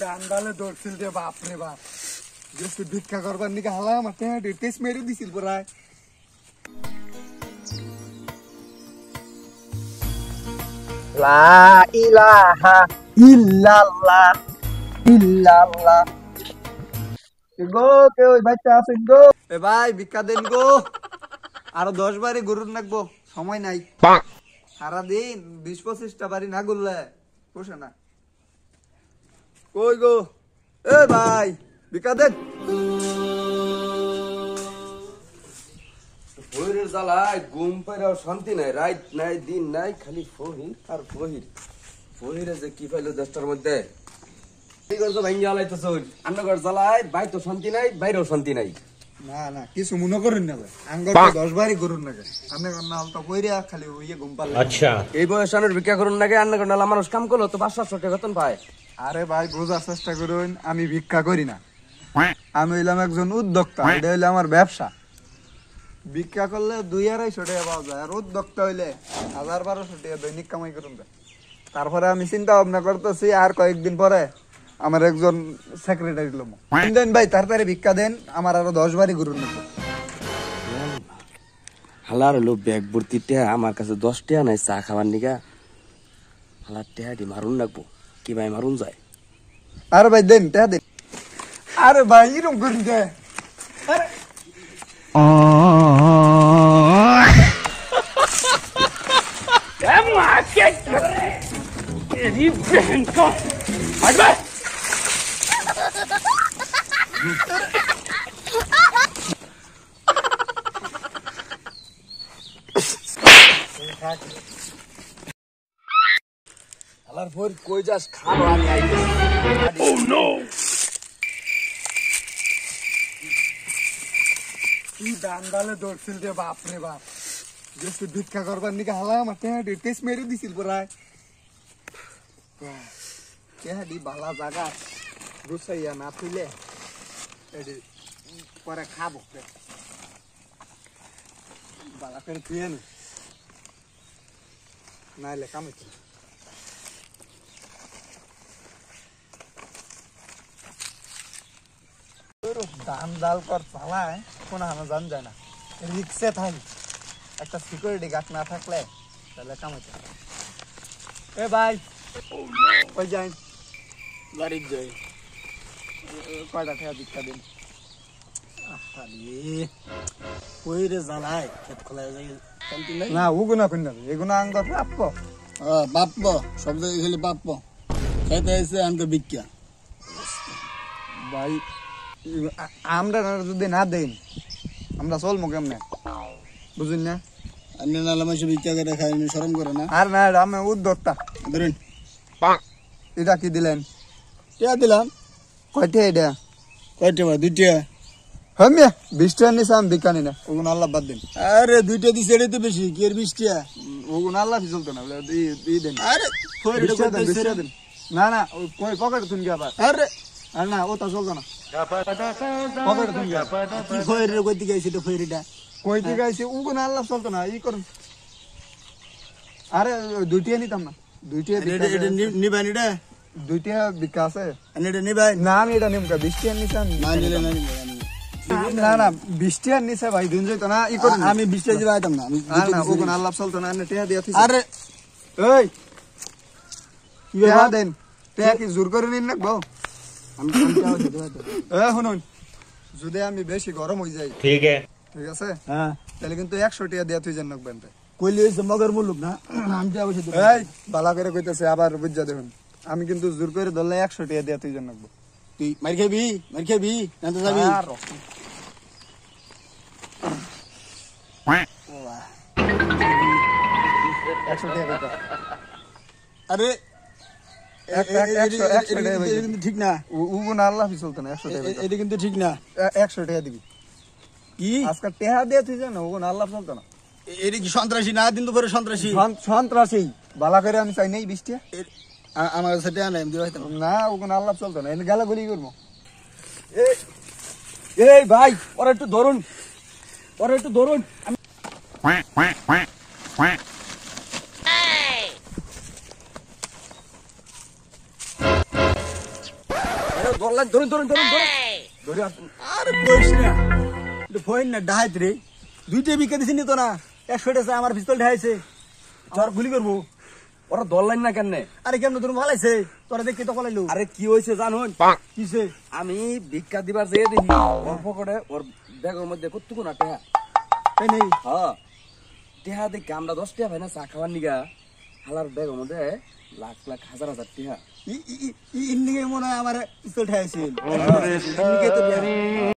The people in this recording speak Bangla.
দান্দালে দৌড়ছিল রে বাপ রে বাপ গেছে ভিক্ষা করবার নিকে হালা আমার টেস্ট মেরে দিছিল প্রায় লা ইলাহা ইল্লাল্লাহ ইল্লাল্লাহ গো কে ওই বাচ্চা আছেন গো এ ভাই ভিক্ষা দেন গো আরো 10 বারে গরুর নাকবো সময় নাই সারা দিন 20-25টা বাড়ি না গুললে পোষে না কই গো এ ভাই ভিক্ষা দেন ফহিরের জ্বালায় ঘুম পাইরাও শান্তি নাই রাত নাই দিন নাই খালি ফহির আর ফহির ফহিরে যে কি পাইলো 10টার মধ্যে কি করছো ভাঙ্গি আলাইতেছ আন্নগর জ্বালায় বাই তো শান্তি নাই বাইরেও শান্তি নাই না না কিছু মনে করেন না ভাই আঙ্গর 10 বারই গরুর নাকে আপনি না হলতা কইরা খালি ওইয়ে ঘুম পালে আচ্ছা এই বয়স আনোর ভিক্ষা করুন নাকি আন্নগর নালা মানুষ কাম করলো তো 500 টাকা বেতন পায় আরে ভাই বোঝার চেষ্টা করুন আমি ভিক্ষা করি না আমি হইলাম একজন উদ্যোক্তা এটা হইলো আমার ব্যবসা ভিক্ষা করলে 2-250 টাকা পাওয়া যায় আর উদ্যোক্তা হইলে 1000-1200 টাকা দৈনিক কামাই করুন তারপরে আমি চিন্তা ভাবনা করতেছি আর কয়েকদিন পরে আমার একজন সেক্রেটারি লম দেন ভাই তাড়াতাড়ি ভিক্ষা দেন আমার আরো 10 বারই গরুর নাকে হালার হলো ব্যাগ ভর্তি টিয়া আমার কাছে 10 টাকা নাই চা খাবার নিগা হালার টিয়াটি মারুন লাগবো কি ভাই মারুন যায় আরে ভাই দেন টিয়া দেন আরে ভাই এরকম করেন কে আরে হালার ফোর কই যাস খাবো আমি আইতেছি ও নো দান্দালে দৌড়ছিল রে বাপ রে বাপ গেছে ভিক্ষা করবার নিকে হালা আমার টেস্ট মেরে দিছিল প্রায় কেহাডি বালা জায়গা গুছাইয়া না থইলে এডি পরে খাবো বালা করে তুই নি নাইলে কামাইছি দান দাল কর চালায় কোন হানা জান যায় না রিক্সে থাকি একটা সিকিউরিটি গার্ড না থাকলে তাহলে কামাইতে এ ভাই ওই যাই বাড়ির যাই কয়টা টাকা ভিক্ষা দিন ওই রে জ্বালায় খেত খোলায় যায় শান্তি নাই না ওগুনা কই না এগুনা আঙ্গ প্রাপ্য বাপ্প সব জায়গায় খেলে বাপ্প খাইতে এসে আনতে ভিক্ষা ভাই আমরা যদি না দেন আমরা চলবো কেমনে বুঝুন না আপনি নালা মাসে ভিক্ষা করে খাই শরম করে না আর না আমি উদ্যোক্তা ধরেন এটা কি দিলেন টিয়া দিলাম কয়টা এটা কয়টা বা 2টা হমিয়া 20 টাকা নিছে আমি ভিক্ষা নি না ওগুন আল্লাহ বাদ দিন আরে 2টা দিছে এটাই তো বেশি কি এর 20 টাকা ওগুন আল্লাহ চলতো না দিয়ে দেন আরে ফয়রে কইতে দেন না না ওই কই পকেটে তুন গিয়া আবার আরে আর না ও তা চলতো না পকেটে তুন গিয়া কি ফয়রে কইতে গেছে তো ফয়রেটা কই থেকে আইছে ওগুন আল্লাহ চলতো না ই করুন আরে 2টা নিতাম না 2টা এটা নিবান এটা 2টা ভিক্ষা আছে এটা নিবান না আমি এটা নিমকা 20 টাকা নিছে না নিলে না না না 20 টাকা নিছে ভাই দিন যাইতো না ই করুন আমি 20 টাকা দিবা আইতাম না আমি না ওগুন আল্লাহ চলতো না এনে টাকা দিয়া থিস আরে এই কি টাকা দেন টাকা কি জোর করে নিন না গো আমি টাকা দিতে এ শুনুন যদি আমি বেশি গরম হই যাই ঠিক আছে হ্যাঁ তাহলে কিন্তু 100 টাকা দিয়া তুই জান নক বেনতে কইলে হইছে মগর মুলুক না আমি টাকা বসে এই বালা করে কইতাছে আবার বুঝা দেখুন আমি কিন্তু জোর করে ধরলে 100 টাকা দিয়া তুই জান নক তুই মার খাবি না তো যাবি আরে ঠিক না উগুন আল্লাহ চলতো না 100 টাকা এটা কিন্তু ঠিক না 100 টাকা দিবি কি আজকে টাকা দিয়া তুই জান উগুন আল্লাহ চলতো না এটা কি সন্ত্রাসী না দিন তো পরে সন্ত্রাসী সন্ত্রাসী বালা করে আমি চাই নাই 20 টাকা আমার কাছে টাকা নাই আমি দিতে পারতাম না ওগুন আল্লাহ চলতো না এনে গালা গলি করবো এই ভাই ওরা একটু ধরুন আমি ধরলেন ধরুন ধরুন ধরুন ধরে আরে বইস না ফোন না ডাহাইত রে দুইটা বিকে দিছি নি তো না 100 টাকা আমার পিস্তল ঢাইছে আর গুলি করবো ওরা ধরলেন না কেন আরে কেমন তোর ভালাইছে তোরা দেখি তো কলাইলো আরে কি হয়েছে জানুন কিসে আমি ভিক্ষা দিবার যেয়ে দেখি ওর পকেটে ওর ব্যাগের মধ্যে কতটুকু না টেহা তাই নেই হ্যাঁ টেহা দেখে আমরা 10 টাকা ভাই না চা খাওয়ার নিগা হালার ব্যাগের মধ্যে লাখ লাখ হাজার হাজার টেহা ইন্দিকে মনে হয় আমার পিস্তল ঢাইছিল